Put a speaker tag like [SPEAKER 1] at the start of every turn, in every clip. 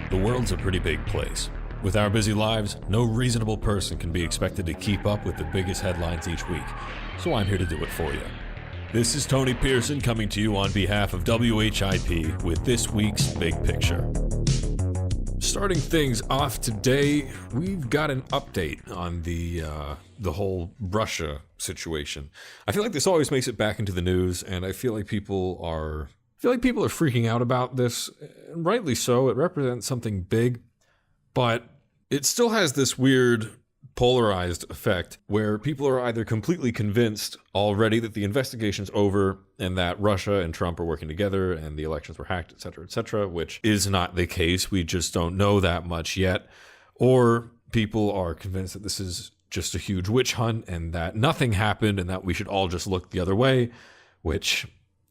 [SPEAKER 1] The world's a pretty big place. With our busy lives, no reasonable person can be expected to keep up with the biggest headlines each week, so I'm here to do it for you. This is Tony Pearson coming to you on behalf of WHIP with this week's Big Picture. Starting things off today, we've got an update on the whole Russia situation. I feel like this always makes it back into the news, and I feel like people are freaking out about this, and rightly so. It represents something big, but it still has this weird polarized effect where people are either completely convinced already that the investigation's over and that Russia and Trump are working together and the elections were hacked, etc., which is not the case. We just don't know that much yet. Or people are convinced that this is just a huge witch hunt and that nothing happened and that we should all just look the other way, which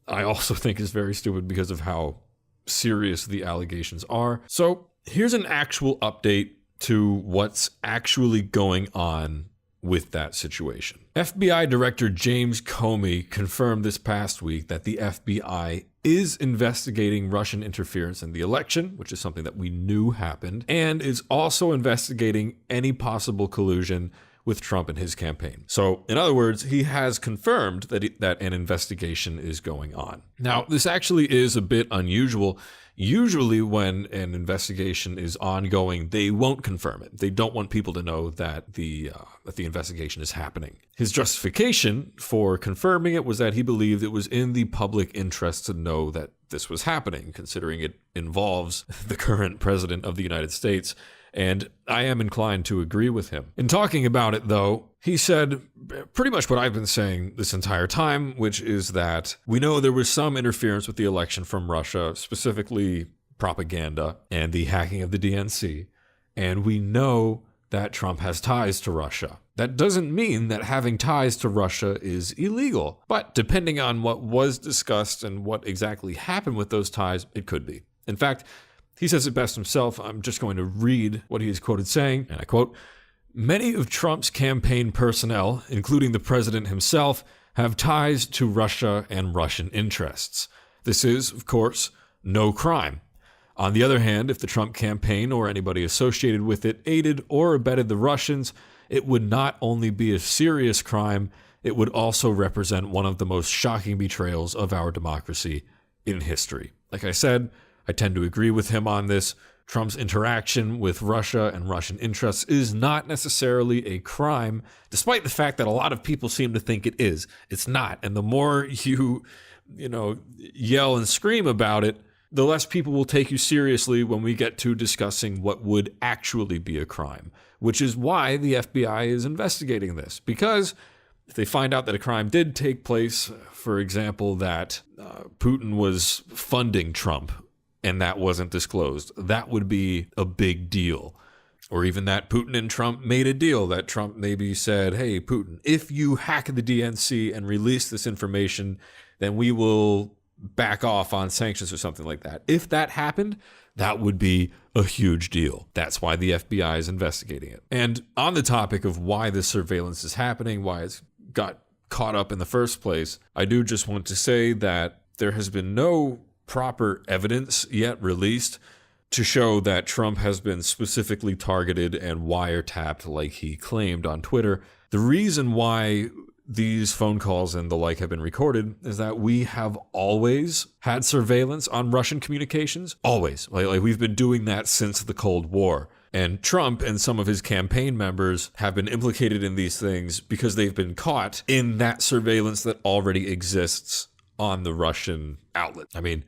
[SPEAKER 1] I also think is very stupid because of how serious the allegations are. So here's an actual update to what's actually going on with that situation. FBI Director James Comey confirmed this past week that the FBI is investigating Russian interference in the election, which is something that we knew happened, and is also investigating any possible collusion with Trump and his campaign. So, in other words, he has confirmed that an investigation is going on. Now, this actually is a bit unusual. Usually when an investigation is ongoing, they won't confirm it. They don't want people to know that the investigation is happening. His justification for confirming it was that he believed it was in the public interest to know that this was happening, considering it involves the current president of the United States. And I am inclined to agree with him. In talking about it, though, he said pretty much what I've been saying this entire time, which is that we know there was some interference with the election from Russia, specifically propaganda and the hacking of the DNC. And we know that Trump has ties to Russia. That doesn't mean that having ties to Russia is illegal. But depending on what was discussed and what exactly happened with those ties, it could be. In fact, he says it best himself. I'm just going to read what he is quoted saying, and I quote, "Many of Trump's campaign personnel, including the president himself, have ties to Russia and Russian interests. This is, of course, no crime. On the other hand, if the Trump campaign or anybody associated with it aided or abetted the Russians, it would not only be a serious crime, it would also represent one of the most shocking betrayals of our democracy in history." Like I said, I tend to agree with him on this. Trump's interaction with Russia and Russian interests is not necessarily a crime, despite the fact that a lot of people seem to think it is. It's not. And the more you yell and scream about it, the less people will take you seriously when we get to discussing what would actually be a crime, which is why the FBI is investigating this. Because if they find out that a crime did take place, for example, that Putin was funding Trump, and that wasn't disclosed, that would be a big deal. Or even that Putin and Trump made a deal, that Trump maybe said, hey, Putin, if you hack the DNC and release this information, then we will back off on sanctions or something like that. If that happened, that would be a huge deal. That's why the FBI is investigating it. And on the topic of why this surveillance is happening, why it's got caught up in the first place, I do just want to say that there has been no proper evidence yet released to show that Trump has been specifically targeted and wiretapped like he claimed on Twitter. The reason why these phone calls and the like have been recorded is that we have always had surveillance on Russian communications. Always. Like we've been doing that since the Cold War. And Trump and some of his campaign members have been implicated in these things because they've been caught in that surveillance that already exists on the Russian outlet. I mean,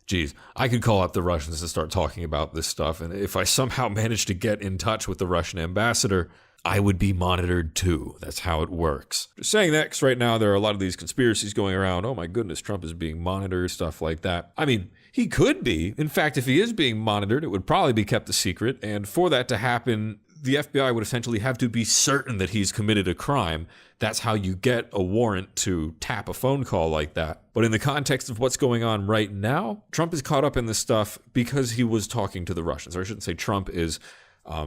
[SPEAKER 1] geez, I could call up the Russians to start talking about this stuff, and if I somehow managed to get in touch with the Russian ambassador, I would be monitored too. That's how it works. Just saying that because right now there are a lot of these conspiracies going around. Oh my goodness, Trump is being monitored, stuff like that. I mean, he could be. In fact, if he is being monitored, it would probably be kept a secret, and for that to happen, the FBI would essentially have to be certain that he's committed a crime. That's how you get a warrant to tap a phone call like that. But in the context of what's going on right now, Trump is caught up in this stuff because he was talking to the Russians. Or I shouldn't say Trump is.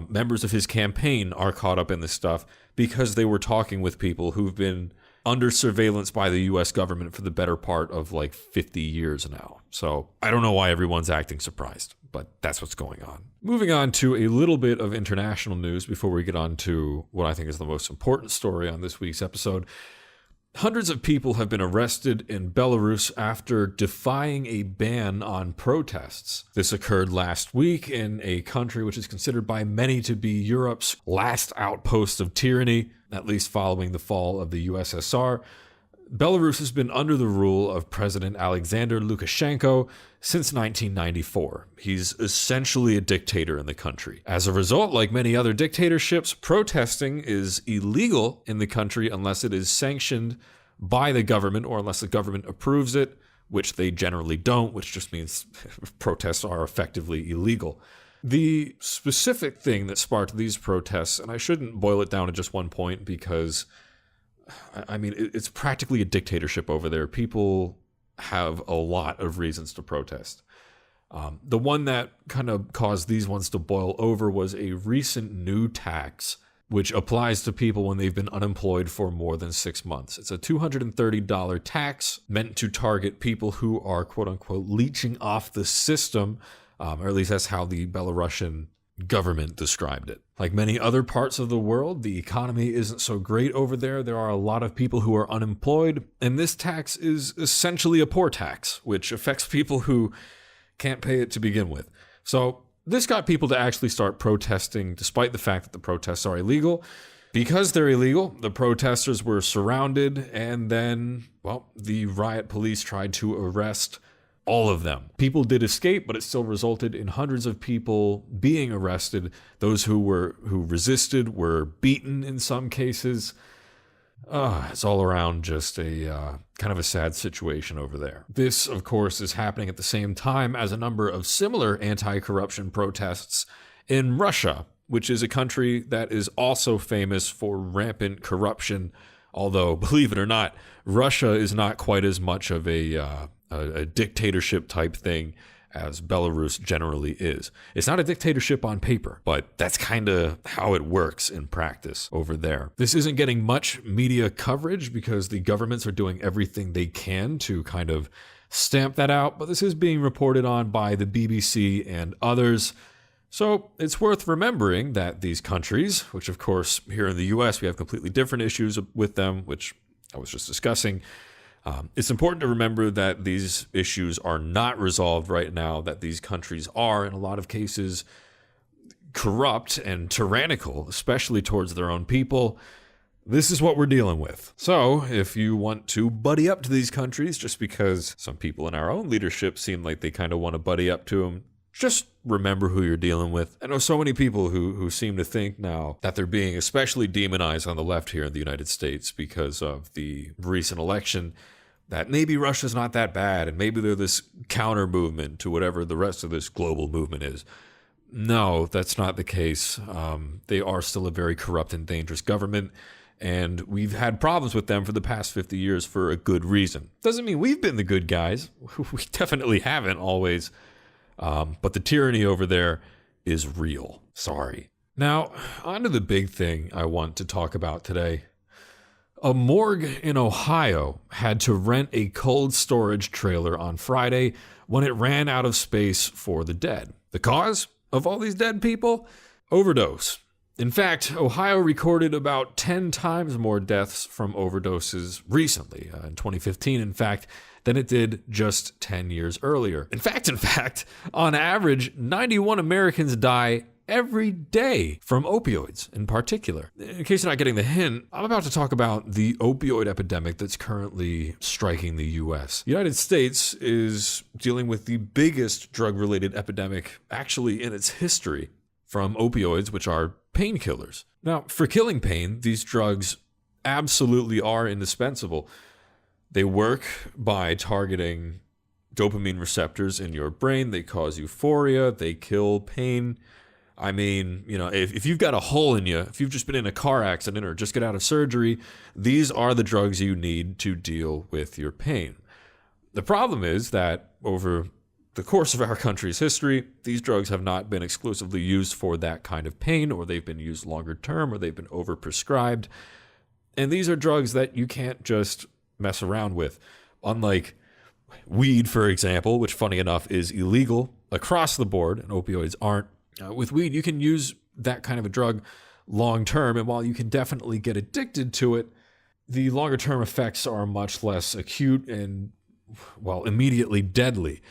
[SPEAKER 1] Members of his campaign are caught up in this stuff because they were talking with people who've been under surveillance by the US government for the better part of like 50 years now. So I don't know why everyone's acting surprised, but that's what's going on. Moving on to a little bit of international news before we get on to what I think is the most important story on this week's episode. Hundreds of people have been arrested in Belarus after defying a ban on protests. This occurred last week in a country which is considered by many to be Europe's last outpost of tyranny, at least following the fall of the USSR. Belarus has been under the rule of President Alexander Lukashenko since 1994. He's essentially a dictator in the country. As a result, like many other dictatorships, protesting is illegal in the country unless it is sanctioned by the government or unless the government approves it, which they generally don't, which just means protests are effectively illegal. The specific thing that sparked these protests, and I shouldn't boil it down to just one point because I mean, it's practically a dictatorship over there. People have a lot of reasons to protest. The one that kind of caused these ones to boil over was a recent new tax, which applies to people when they've been unemployed for more than 6 months. It's a $230 tax meant to target people who are, quote unquote, leeching off the system, or at least that's how the Belarusian government described it. Like many other parts of the world, the economy isn't so great over there. There are a lot of people who are unemployed, and this tax is essentially a poor tax, which affects people who can't pay it to begin with. So this got people to actually start protesting, despite the fact that the protests are illegal. Because they're illegal, the protesters were surrounded, and then, well, the riot police tried to arrest all of them. People did escape, but it still resulted in hundreds of people being arrested. Those who resisted were beaten in some cases. It's all around just a kind of a sad situation over there. This, of course, is happening at the same time as a number of similar anti-corruption protests in Russia, which is a country that is also famous for rampant corruption. Although, believe it or not, Russia is not quite as much of a dictatorship type thing as Belarus generally is. It's not a dictatorship on paper, but that's kind of how it works in practice over there. This isn't getting much media coverage because the governments are doing everything they can to kind of stamp that out, but this is being reported on by the BBC and others. So it's worth remembering that these countries, which of course here in the US we have completely different issues with them, which I was just discussing, it's important to remember that these issues are not resolved right now, that these countries are, in a lot of cases, corrupt and tyrannical, especially towards their own people. This is what we're dealing with. So if you want to buddy up to these countries, just because some people in our own leadership seem like they kind of want to buddy up to them, just remember who you're dealing with. I know so many people who seem to think now that they're being especially demonized on the left here in the United States because of the recent election, that maybe Russia's not that bad and maybe they're this counter movement to whatever the rest of this global movement is. No, that's not the case. They are still a very corrupt and dangerous government, and we've had problems with them for the past 50 years for a good reason. Doesn't mean we've been the good guys. We definitely haven't always. But the tyranny over there is real. Sorry. Now, on to the big thing I want to talk about today. A morgue in Ohio had to rent a cold storage trailer on Friday when it ran out of space for the dead. The cause of all these dead people? Overdose. In fact, Ohio recorded about 10 times more deaths from overdoses recently, in 2015, in fact, than it did just 10 years earlier. In fact, on average, 91 Americans die every day from opioids in particular. In case you're not getting the hint, I'm about to talk about the opioid epidemic that's currently striking the U.S. The United States is dealing with the biggest drug-related epidemic actually in its history from opioids, which are painkillers. Now, for killing pain, these drugs absolutely are indispensable. They work by targeting dopamine receptors in your brain. They cause euphoria. They kill pain. I mean, you know, if you've got a hole in you, if you've just been in a car accident or just got out of surgery, these are the drugs you need to deal with your pain. The problem is that over the course of our country's history, these drugs have not been exclusively used for that kind of pain, or they've been used longer term, or they've been overprescribed. And these are drugs that you can't just mess around with. Unlike weed, for example, which funny enough is illegal across the board and opioids aren't. With weed, you can use that kind of a drug long term. And while you can definitely get addicted to it, the longer term effects are much less acute and, well, immediately deadly.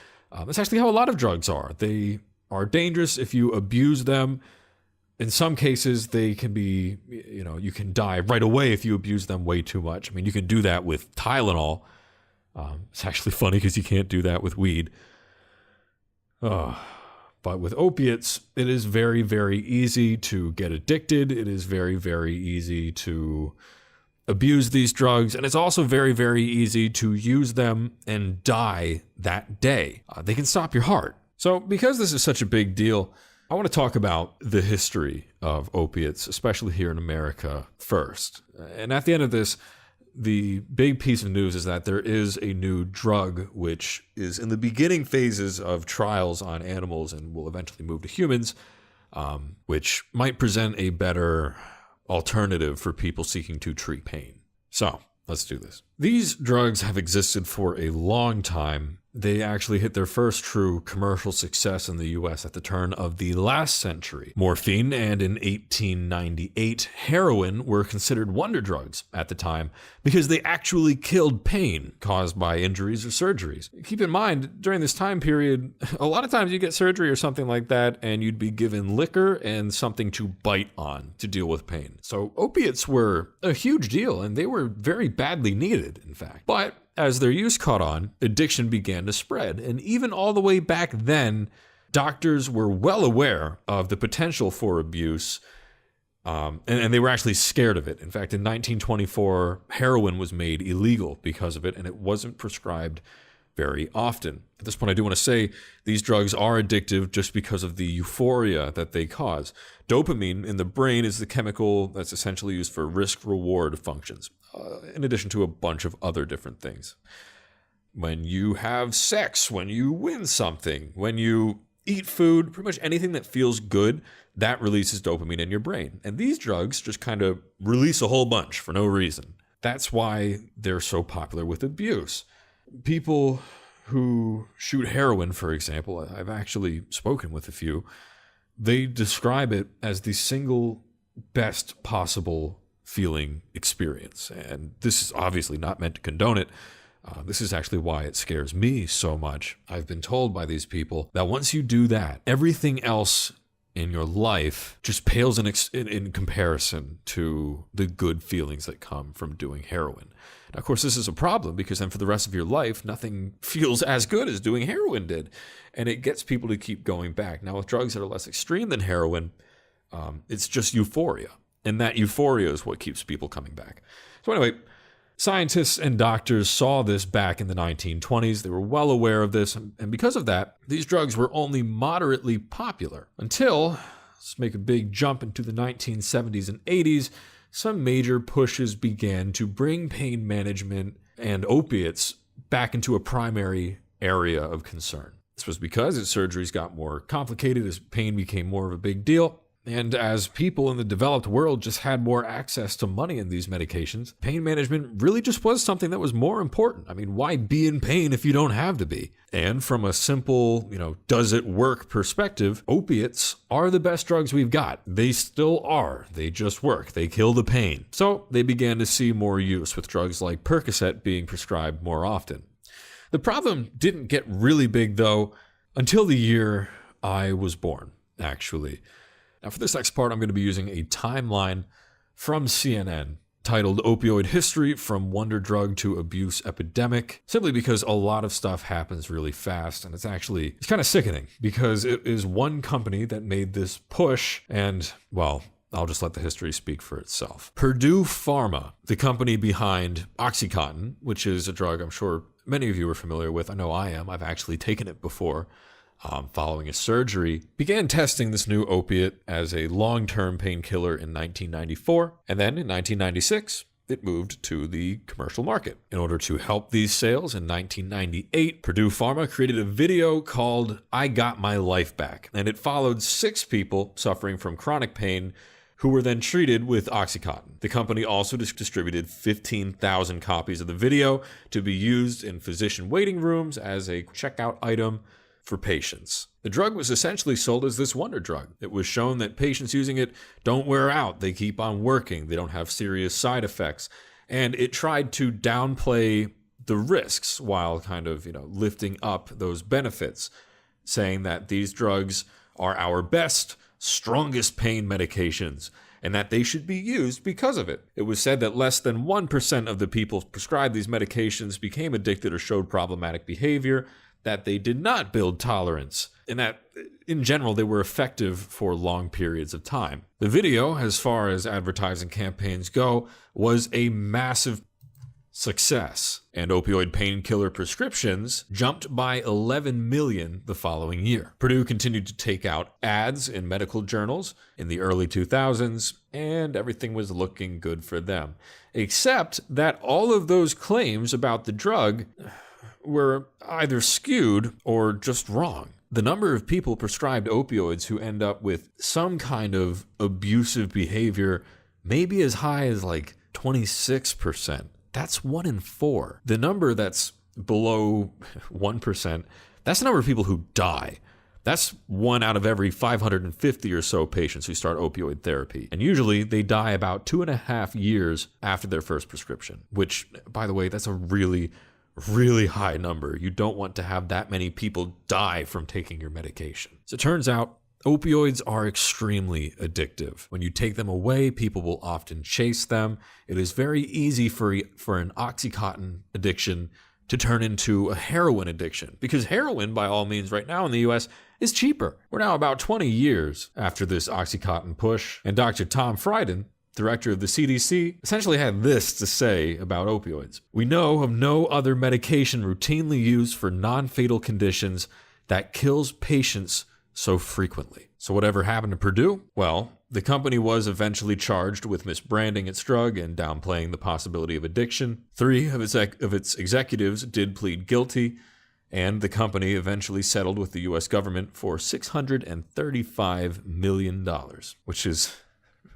[SPEAKER 1] That's actually how a lot of drugs are. They are dangerous if you abuse them. In some cases, they can be, you can die right away if you abuse them way too much. I mean, you can do that with Tylenol. It's actually funny because you can't do that with weed. But with opiates, it is very, very easy to get addicted. It is very, very easy to abuse these drugs. And it's also very, very easy to use them and die that day. They can stop your heart. So because this is such a big deal, I want to talk about the history of opiates, especially here in America first. And at the end of this, the big piece of news is that there is a new drug which is in the beginning phases of trials on animals and will eventually move to humans, which might present a better alternative for people seeking to treat pain. So let's do this. These drugs have existed for a long time. They actually hit their first true commercial success in the US at the turn of the last century. Morphine and in 1898, heroin were considered wonder drugs at the time because they actually killed pain caused by injuries or surgeries. Keep in mind, during this time period, a lot of times you get surgery or something like that and you'd be given liquor and something to bite on to deal with pain. So opiates were a huge deal and they were very badly needed, in fact. But as their use caught on, addiction began to spread. And even all the way back then, doctors were well aware of the potential for abuse, and they were actually scared of it. In fact, in 1924, heroin was made illegal because of it, and it wasn't prescribed very often. At this point, I do want to say these drugs are addictive just because of the euphoria that they cause. Dopamine in the brain is the chemical that's essentially used for risk-reward functions, in addition to a bunch of other different things. When you have sex, when you win something, when you eat food, pretty much anything that feels good, that releases dopamine in your brain. And these drugs just kind of release a whole bunch for no reason. That's why they're so popular with abuse. People who shoot heroin, for example, I've actually spoken with a few, they describe it as the single best possible feeling experience. And this is obviously not meant to condone it. This is actually why it scares me so much. I've been told by these people that once you do that, everything else in your life just pales in comparison to the good feelings that come from doing heroin. Now, of course, this is a problem because then for the rest of your life, nothing feels as good as doing heroin did. And it gets people to keep going back. Now, with drugs that are less extreme than heroin, it's just euphoria. And that euphoria is what keeps people coming back. So anyway, scientists and doctors saw this back in the 1920s. They were well aware of this. And because of that, these drugs were only moderately popular until, let's make a big jump into the 1970s and 80s, some major pushes began to bring pain management and opiates back into a primary area of concern. This was because as surgeries got more complicated, as pain became more of a big deal, and as people in the developed world just had more access to money in these medications, pain management really just was something that was more important. I mean, why be in pain if you don't have to be? And from a simple, does it work perspective, opiates are the best drugs we've got. They still are. They just work. They kill the pain. So they began to see more use, with drugs like Percocet being prescribed more often. The problem didn't get really big, though, until the year I was born, actually. Now, for this next part, I'm going to be using a timeline from CNN titled Opioid History from Wonder Drug to Abuse Epidemic, simply because a lot of stuff happens really fast, and it's kind of sickening because it is one company that made this push, and, well, I'll just let the history speak for itself. Purdue Pharma, the company behind OxyContin, which is a drug I'm sure many of you are familiar with. I know I am. I've actually taken it before. Following a surgery, began testing this new opiate as a long-term painkiller in 1994, and then in 1996, it moved to the commercial market. In order to help these sales, in 1998, Purdue Pharma created a video called I Got My Life Back, and it followed 6 people suffering from chronic pain who were then treated with Oxycontin. The company also distributed 15,000 copies of the video to be used in physician waiting rooms as a checkout item for patients. The drug was essentially sold as this wonder drug. It was shown that patients using it don't wear out, they keep on working, they don't have serious side effects, and it tried to downplay the risks while kind of, lifting up those benefits, saying that these drugs are our best, strongest pain medications, and that they should be used because of it. It was said that less than 1% of the people prescribed these medications became addicted or showed problematic behavior, that they did not build tolerance, and that, in general, they were effective for long periods of time. The video, as far as advertising campaigns go, was a massive success, and opioid painkiller prescriptions jumped by 11 million the following year. Purdue continued to take out ads in medical journals in the early 2000s, and everything was looking good for them, except that all of those claims about the drug were either skewed or just wrong. The number of people prescribed opioids who end up with some kind of abusive behavior may be as high as like 26%. That's 1 in 4. The number that's below 1%, that's the number of people who die. That's 1 out of every 550 or so patients who start opioid therapy. And usually they die about 2.5 years after their first prescription, which, by the way, that's a really high number. You don't want to have that many people die from taking your medication. So it turns out opioids are extremely addictive. When you take them away, people will often chase them. It is very easy for an Oxycontin addiction to turn into a heroin addiction, because heroin, by all means, right now in the US is cheaper. We're now about 20 years after this Oxycontin push, and Dr. Tom Frieden, director of the CDC, essentially had this to say about opioids. We know of no other medication routinely used for non-fatal conditions that kills patients so frequently. So whatever happened to Purdue? Well, the company was eventually charged with misbranding its drug and downplaying the possibility of addiction. 3 of its executives did plead guilty, and the company eventually settled with the U.S. government for $635 million, which is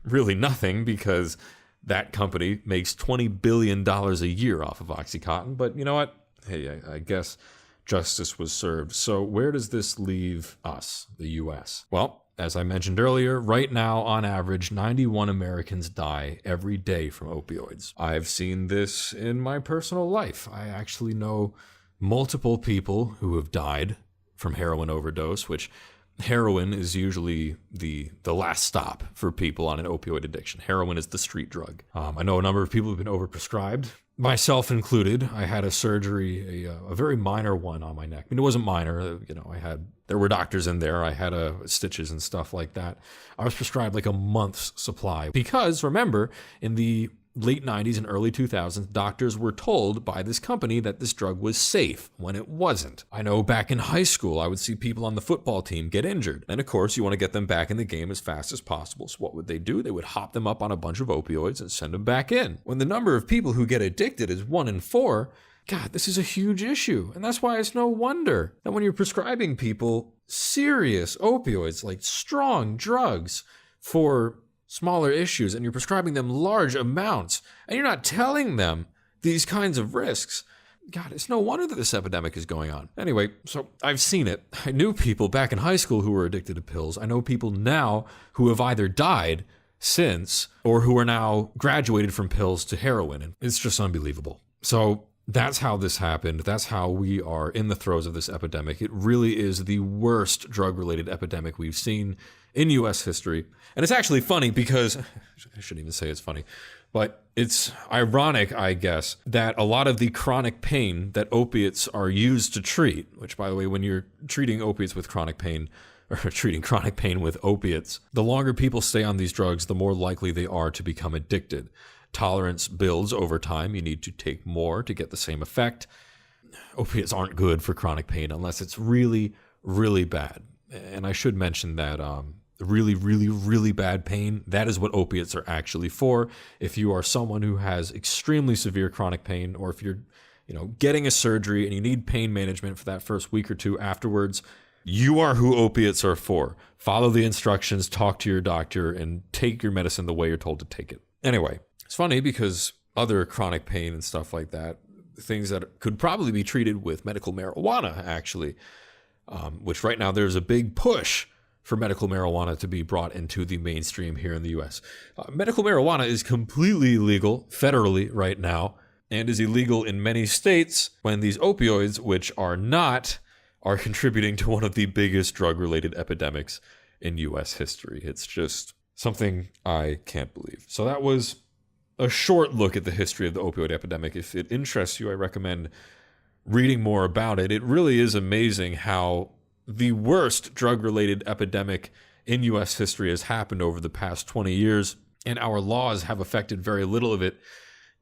[SPEAKER 1] really nothing because that company makes $20 billion a year off of Oxycontin. But you know what? Hey, I guess justice was served. So where does this leave us, the U.S.? Well, as I mentioned earlier, right now, on average, 91 Americans die every day from opioids. I've seen this in my personal life. I actually know multiple people who have died from heroin overdose, which heroin is usually the last stop for people on an opioid addiction. Heroin is the street drug. I know a number of people who've been overprescribed, myself included. I had a surgery, a very minor one on my neck. I mean, it wasn't minor. There were doctors in there. I had stitches and stuff like that. I was prescribed like a month's supply because, remember, in the late 90s and early 2000s, doctors were told by this company that this drug was safe when it wasn't. I know back in high school, I would see people on the football team get injured. And of course, you want to get them back in the game as fast as possible. So what would they do? They would hop them up on a bunch of opioids and send them back in. When the number of people who get addicted is 1 in 4, God, this is a huge issue. And that's why it's no wonder that when you're prescribing people serious opioids, like strong drugs for smaller issues, and you're prescribing them large amounts, and you're not telling them these kinds of risks, God, it's no wonder that this epidemic is going on. Anyway, so I've seen it. I knew people back in high school who were addicted to pills. I know people now who have either died since or who are now graduated from pills to heroin, and it's just unbelievable. So that's how this happened. That's how we are in the throes of this epidemic. It really is the worst drug-related epidemic we've seen in U.S. history. And it's actually funny because, I shouldn't even say it's funny, but it's ironic, I guess, that a lot of the chronic pain that opiates are used to treat, which, by the way, when you're treating opiates with chronic pain, or treating chronic pain with opiates, the longer people stay on these drugs, the more likely they are to become addicted. Tolerance builds over time. You need to take more to get the same effect. Opiates aren't good for chronic pain unless it's really, really bad. And I should mention that really, really, really bad pain, that is what opiates are actually for. If you are someone who has extremely severe chronic pain, or if you're getting a surgery and you need pain management for that first week or two afterwards, You are who opiates are for. Follow the instructions, talk to your doctor, and take your medicine the way you're told to take it. Anyway, it's funny because other chronic pain and stuff like that, things that could probably be treated with medical marijuana, actually, which right now there's a big push for medical marijuana to be brought into the mainstream here in the U.S. Medical marijuana is completely illegal federally right now and is illegal in many states when these opioids, which are not, are contributing to one of the biggest drug-related epidemics in U.S. history. It's just something I can't believe. So that was a short look at the history of the opioid epidemic. If it interests you, I recommend reading more about it. It really is amazing how the worst drug-related epidemic in U.S. history has happened over the past 20 years, and our laws have affected very little of it,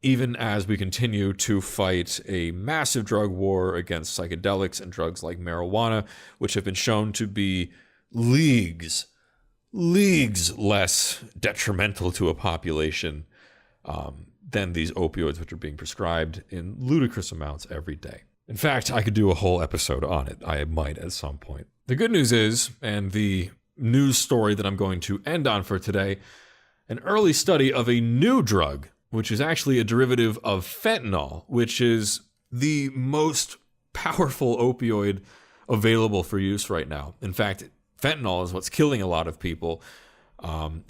[SPEAKER 1] even as we continue to fight a massive drug war against psychedelics and drugs like marijuana, which have been shown to be leagues less detrimental to a population than these opioids, which are being prescribed in ludicrous amounts every day. In fact, I could do a whole episode on it. I might at some point. The good news is, and the news story that I'm going to end on for today, an early study of a new drug, which is actually a derivative of fentanyl, which is the most powerful opioid available for use right now. In fact, fentanyl is what's killing a lot of people.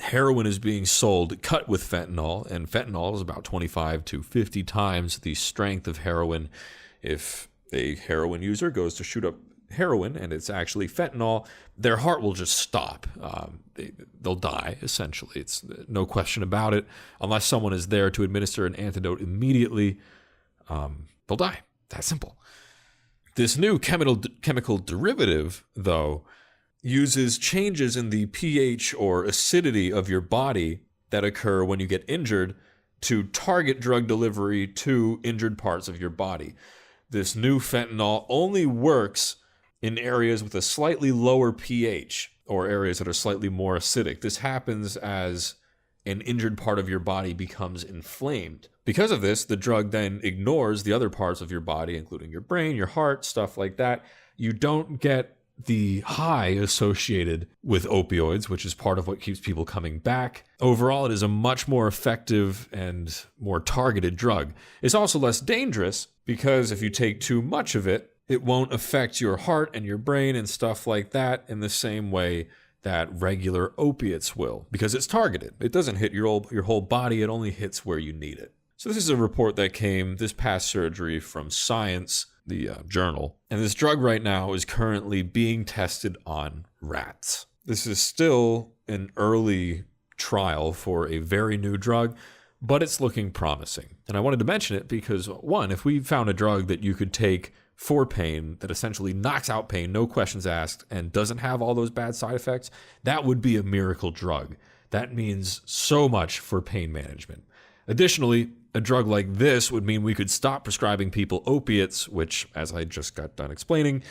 [SPEAKER 1] Heroin is being sold cut with fentanyl, and fentanyl is about 25 to 50 times the strength of heroin. If a heroin user goes to shoot up heroin and it's actually fentanyl, their heart will just stop. They'll die, essentially. It's no question about it. Unless someone is there to administer an antidote immediately, they'll die. That simple. This new chemical derivative, though, uses changes in the pH or acidity of your body that occur when you get injured to target drug delivery to injured parts of your body. This new fentanyl only works in areas with a slightly lower pH or areas that are slightly more acidic. This happens as an injured part of your body becomes inflamed. Because of this, the drug then ignores the other parts of your body, including your brain, your heart, stuff like that. You don't get the high associated with opioids, which is part of what keeps people coming back. Overall, it is a much more effective and more targeted drug. It's also less dangerous because if you take too much of it, it won't affect your heart and your brain and stuff like that in the same way that regular opiates will, because it's targeted. It doesn't hit your whole body, it only hits where you need it. So this is a report that came this past surgery from Science, the journal, and this drug right now is currently being tested on rats. This is still an early trial for a very new drug, but it's looking promising. And I wanted to mention it because, one, if we found a drug that you could take for pain that essentially knocks out pain, no questions asked, and doesn't have all those bad side effects, that would be a miracle drug. That means so much for pain management. Additionally, a drug like this would mean we could stop prescribing people opiates, which, as I just got done explaining,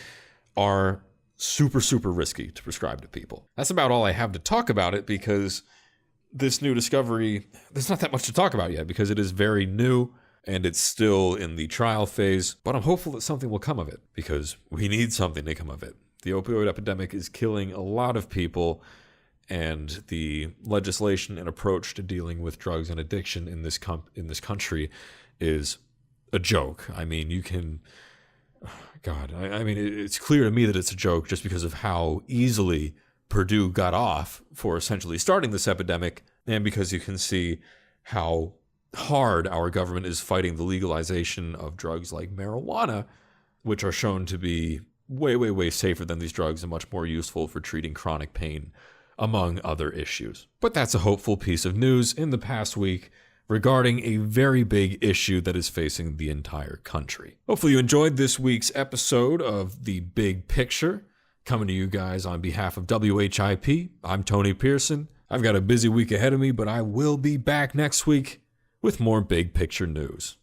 [SPEAKER 1] are super risky to prescribe to people. That's about all I have to talk about it, because this new discovery, there's not that much to talk about yet because it is very new and it's still in the trial phase, but I'm hopeful that something will come of it because we need something to come of it. The opioid epidemic is killing a lot of people, and the legislation and approach to dealing with drugs and addiction in this country is a joke. I mean, you can, I mean, it's clear to me that it's a joke just because of how easily Purdue got off for essentially starting this epidemic, and because you can see how hard our government is fighting the legalization of drugs like marijuana, which are shown to be way safer than these drugs and much more useful for treating chronic pain, among other issues. But that's a hopeful piece of news in the past week regarding a very big issue that is facing the entire country. Hopefully you enjoyed this week's episode of The Big Picture, coming to you guys on behalf of WHIP. I'm Tony Pearson. I've got a busy week ahead of me, but I will be back next week with more big picture news.